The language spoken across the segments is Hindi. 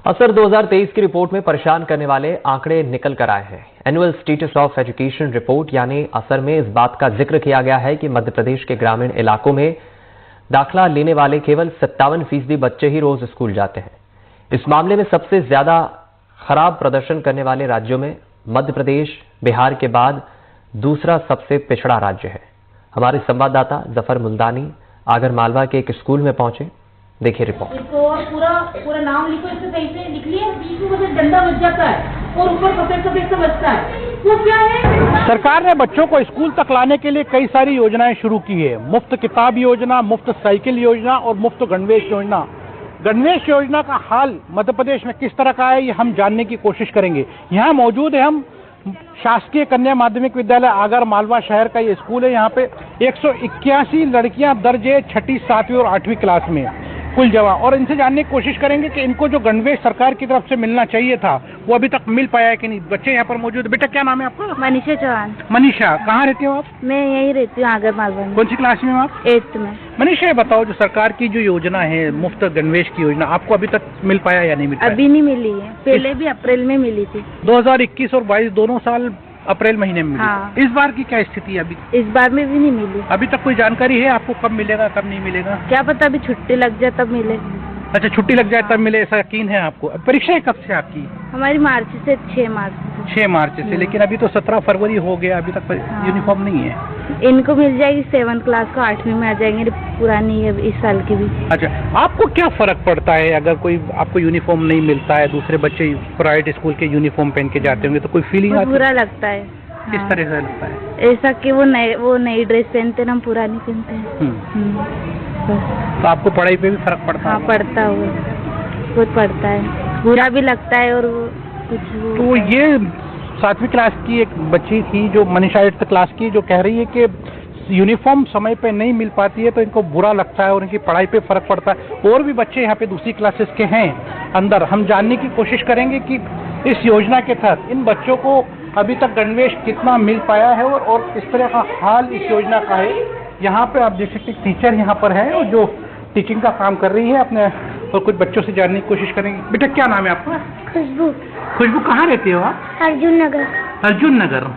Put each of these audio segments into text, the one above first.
असर 2023 की रिपोर्ट में परेशान करने वाले आंकड़े निकल कर आए हैं। Annual status of education report यानी असर में इस बात का जिक्र किया गया है कि मध्य प्रदेश के ग्रामीण इलाकों में दाखिला लेने वाले केवल 57% बच्चे ही रोज स्कूल जाते हैं। इस मामले में सबसे ज्यादा खराब प्रदर्शन करने वाले राज्यों में मध्य प्रदेश बिहार के बाद दूसरा सबसे पिछड़ा राज्य है। हमारे संवाददाता जफर मुल्तानी आगर मालवा के एक स्कूल में पहुंचे। देखिए रिपोर्ट। पूरा नाम लिखो, इससे सही से लिख लिया, बीच में मुझे डंडा बच जाता है और ऊपर सफेद सफेद से बचता है। वो क्या है? सरकार ने बच्चों को स्कूल तक लाने के लिए कई सारी योजनाएं शुरू की है। मुफ्त किताब योजना, मुफ्त साइकिल योजना और मुफ्त गणवेश योजना। गणवेश योजना का हाल मध्य प्रदेश में किस तरह का है, ये हम जानने की कोशिश करेंगे। यहाँ मौजूद है हम शासकीय कन्या माध्यमिक विद्यालय आगर मालवा शहर का ये स्कूल है। यहाँ पे 181 लड़कियां दर्ज है 6ठी, 7वीं और 8वीं क्लास में कुल जमा, और इनसे जानने की कोशिश करेंगे कि इनको जो गणवेश सरकार की तरफ से मिलना चाहिए था वो अभी तक मिल पाया है कि नहीं। बच्चे यहाँ पर मौजूद। बेटा क्या नाम है आपका? मनीषा चौहान। मनीषा, कहाँ रहती हो आप? मैं यही रहती हूँ आगर मालवा में। कौन सी क्लास में आप? 8th में। मनीषा, ये बताओ जो सरकार की जो योजना है मुफ्त गणवेश की योजना, आपको अभी तक मिल पाया या नहीं मिल पाया? अभी नहीं मिली है, पहले भी अप्रैल में मिली थी। 2021 और 22 दोनों साल अप्रैल महीने में मिली। हाँ। इस बार की क्या स्थिति है अभी? इस बार में भी नहीं मिली। अभी तक कोई जानकारी है आपको कब मिलेगा कब नहीं मिलेगा? क्या पता, अभी छुट्टी लग जाए तब मिले। अच्छा, छुट्टी लग जाए तब मिले, ऐसा यकीन है आपको? परीक्षाएं कब से आपकी? हमारी मार्च से 6 मार्च से। 6 मार्च से, लेकिन अभी तो 17 फरवरी हो गया, अभी तक यूनिफॉर्म नहीं है। इनको मिल जाएगी 7th क्लास को, 8वीं में आ जाएंगे, पुरानी है इस साल की भी। अच्छा, आपको क्या फर्क पड़ता है अगर कोई आपको यूनिफॉर्म नहीं मिलता है, दूसरे बच्चे प्राइवेट स्कूल के यूनिफॉर्म पहन के जाते होंगे तो कोई फीलिंग आती है? बुरा लगता है। किस तरह से लगता है? ऐसा कि वो नई ड्रेस पहनते हैं, हम पुरानी पहनते हैं। तो आपको पढ़ाई पे भी फर्क पड़ता है? हाँ, पड़ता हुआ बहुत पड़ता है, बुरा भी लगता है। और कुछ तो ये 7वीं क्लास की एक बच्ची थी जो मनीषा 8th क्लास की, जो कह रही है कि यूनिफॉर्म समय पे नहीं मिल पाती है तो इनको बुरा लगता है और इनकी पढ़ाई पे फर्क पड़ता है। और भी बच्चे यहाँ पे दूसरी क्लासेस के हैं अंदर। हम जानने की कोशिश करेंगे कि इस योजना के तहत इन बच्चों को अभी तक गणवेश कितना मिल पाया है और किस तरह का हाल इस योजना का है। यहाँ पे आप देख सकते टीचर यहाँ पर है और जो टीचिंग का काम कर रही है अपने, और कुछ बच्चों से जानने की कोशिश करेंगे। बेटा क्या नाम है आपका? खुशबू। खुशबू, कहाँ रहती हो आप? अर्जुन नगर। अर्जुन नगर।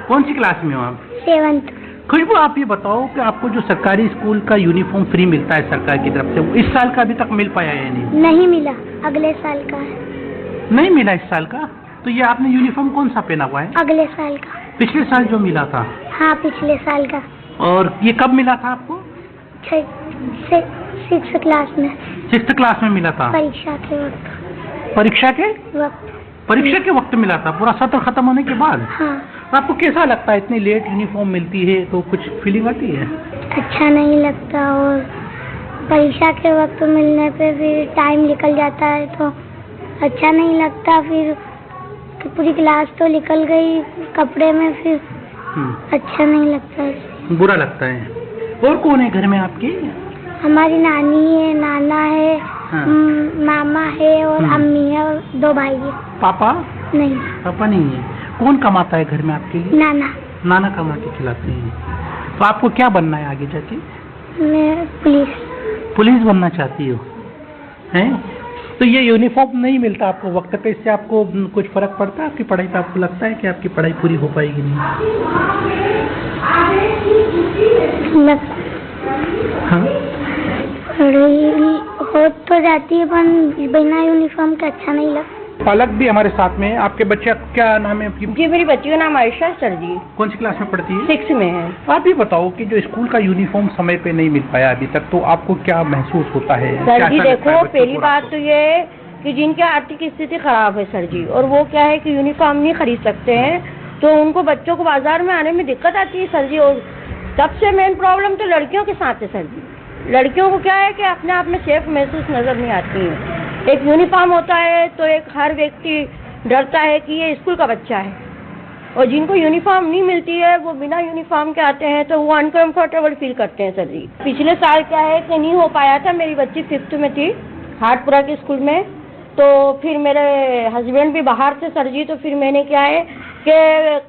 कौन सी क्लास में हो आप? 7th। खुशबू, आप ये बताओ कि आपको जो सरकारी स्कूल का यूनिफॉर्म फ्री मिलता है सरकार की तरफ से, वो इस साल का अभी तक मिल पाया है या नहीं? नहीं मिला, अगले साल का है। नहीं मिला इस साल का? तो ये आपने यूनिफॉर्म कौन सा पहना हुआ है? अगले साल का। पिछले साल जो मिला था? हाँ, पिछले साल का। और ये कब मिला था आपको? 6th क्लास में। 6th क्लास में मिला था? परीक्षा के वक्त। परीक्षा के वक्त? परीक्षा के वक्त मिला था, पूरा सत्र खत्म होने के बाद? हाँ। तो आपको कैसा लगता है, इतनी लेट यूनिफॉर्म मिलती है तो कुछ फीलिंग आती है? अच्छा नहीं लगता, और परीक्षा के वक्त मिलने पे फिर टाइम निकल जाता है तो अच्छा नहीं लगता। फिर पूरी क्लास तो निकल गई कपड़े में, फिर अच्छा नहीं लगता है। बुरा लगता है। और कौन है घर में आपकी? हमारी नानी है, नाना है, हाँ। मामा है और अम्मी है और 2 भाई है। पापा? नहीं। पापा नहीं है। कौन कमाता है घर में आपके लिए? नाना। नाना कमा के खिलाते हैं। तो आपको क्या बनना है आगे जाके? मैं पुलिस बनना चाहती हो? हैं? तो ये यूनिफॉर्म नहीं मिलता आपको वक्त पे, इससे आपको कुछ फर्क पड़ता है आपकी पढ़ाई पे? आपको लगता है कि आपकी पढ़ाई पूरी हो पाएगी नहीं? हाँ? पढ़ाई हो तो जाती है पर बिना यूनिफॉर्म के अच्छा नहीं लगता। पालक भी हमारे साथ में। आपके बच्चे, क्या नाम है आपकी? जी, मेरी बच्ची का नाम आयशा सर जी। कौन सी क्लास में पढ़ती है? 6 में है। आप ही बताओ कि जो स्कूल का यूनिफॉर्म समय पे नहीं मिल पाया अभी तक, तो आपको क्या महसूस होता है? सर जी देखो, पहली बात तो ये कि जिनकी आर्थिक स्थिति खराब है सर जी, और वो क्या है कि यूनिफॉर्म नहीं खरीद सकते हैं, तो उनको बच्चों को बाजार में आने में दिक्कत आती है सर जी। और सबसे मेन प्रॉब्लम तो लड़कियों के साथ है सर जी। लड़कियों को क्या है कि अपने आप में सेफ महसूस नजर नहीं आती है। एक यूनिफॉर्म होता है तो एक हर व्यक्ति डरता है कि ये स्कूल का बच्चा है, और जिनको यूनिफॉर्म नहीं मिलती है वो बिना यूनिफॉर्म के आते हैं तो वो अनकंफर्टेबल फील करते हैं सर जी। पिछले साल क्या है कि नहीं हो पाया था, मेरी बच्ची 5th में थी हाटपुरा के स्कूल में, तो फिर मेरे हस्बैंड भी बाहर थे सर जी, तो फिर मैंने क्या है कि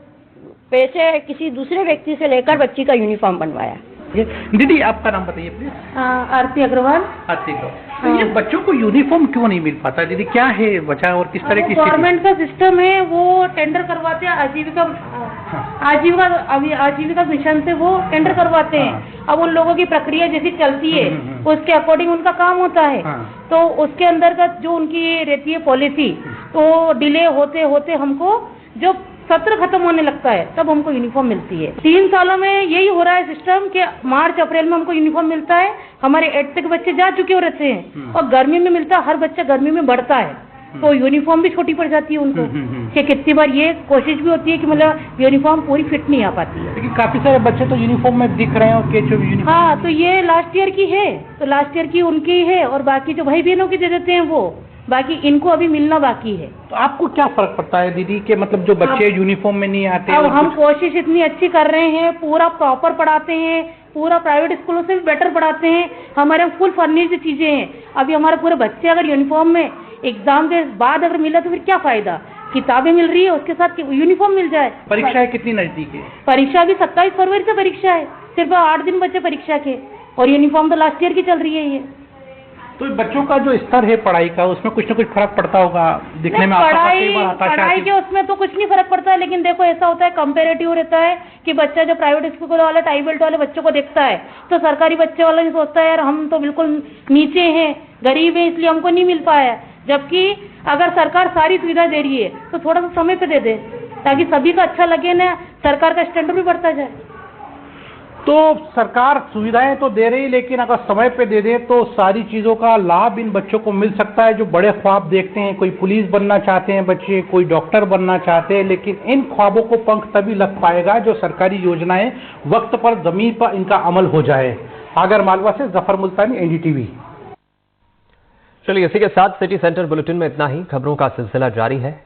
पैसे किसी दूसरे व्यक्ति से लेकर बच्ची का यूनिफॉर्म बनवाया। दीदी आपका नाम बताइए प्लीज। आरती अग्रवाल। आरती को तो ये बच्चों को यूनिफॉर्म क्यों नहीं मिल पाता दीदी, क्या है वजह और किस तरह की गवर्नमेंट का सिस्टम है, वो टेंडर करवाते हैं आजीविका मिशन से वो टेंडर करवाते हैं। अब उन लोगों की प्रक्रिया जैसी चलती है उसके अकॉर्डिंग उनका काम होता है। तो उसके अंतर्गत जो उनकी रहती है पॉलिसी, तो डिले होते होते हमको जो सत्र खत्म होने लगता है तब हमको यूनिफॉर्म मिलती है। 3 सालों में यही हो रहा है सिस्टम कि मार्च अप्रैल में हमको यूनिफॉर्म मिलता है। हमारे 8th तक बच्चे जा चुके हो रहते हैं और गर्मी में मिलता है, हर बच्चा गर्मी में बढ़ता है तो यूनिफॉर्म भी छोटी पड़ जाती है उनको। कि कितनी बार ये कोशिश भी होती है कि मतलब यूनिफॉर्म पूरी फिट नहीं आ पाती है। लेकिन काफी सारे बच्चे तो यूनिफॉर्म में दिख रहे हैं और केचो यूनिफॉर्म। हाँ, तो ये लास्ट ईयर की है, तो लास्ट ईयर की उनकी है और बाकी जो भाई बहनों की दे देते हैं वो, बाकी इनको अभी मिलना बाकी है। तो आपको क्या फर्क पड़ता है दीदी के मतलब जो बच्चे यूनिफॉर्म में नहीं आते? अब हम कोशिश इतनी अच्छी कर रहे हैं, पूरा प्रॉपर पढ़ाते हैं, पूरा प्राइवेट स्कूलों से भी बेटर पढ़ाते हैं, हमारे फुल फर्निश्ड चीजें हैं। अभी हमारे पूरे बच्चे अगर यूनिफॉर्म में एग्जाम के बाद अगर मिला तो फिर क्या फायदा, किताबें मिल रही है उसके साथ यूनिफॉर्म मिल जाए। परीक्षाएं कितनी नजदीक है? परीक्षा भी 27 फरवरी से परीक्षा है, सिर्फ 8 दिन बचे परीक्षा के और यूनिफॉर्म तो लास्ट ईयर की चल रही है ये। तो बच्चों का जो स्तर है पढ़ाई का उसमें कुछ न कुछ फर्क पड़ता होगा दिखने में? पढ़ाई के उसमें तो कुछ नहीं फर्क पड़ता है, लेकिन देखो ऐसा होता है कंपेरेटिव रहता है कि बच्चा जो प्राइवेट स्कूल वाला टाई बेल्ट वाले बच्चों को देखता है तो सरकारी बच्चे वाला नहीं सोचता है यार हम तो बिल्कुल नीचे हैं, गरीब है इसलिए हमको नहीं मिल पाया। जबकि अगर सरकार सारी सुविधा दे रही है तो थोड़ा सा समय पे दे दे ताकि सभी का अच्छा लगे ना, सरकार का स्टैंडर्ड भी बढ़ता जाए। तो सरकार सुविधाएं तो दे रही, लेकिन अगर समय पे दे दे तो सारी चीजों का लाभ इन बच्चों को मिल सकता है जो बड़े ख्वाब देखते हैं। कोई पुलिस बनना चाहते हैं बच्चे, कोई डॉक्टर बनना चाहते हैं, लेकिन इन ख्वाबों को पंख तभी लग पाएगा जो सरकारी योजनाएं वक्त पर जमीन पर इनका अमल हो जाए। आगर मालवा से जफर मुल्तानी, एनडीटीवी। चलिए इसी के साथ सिटी सेंटर बुलेटिन में इतना ही। खबरों का सिलसिला जारी है।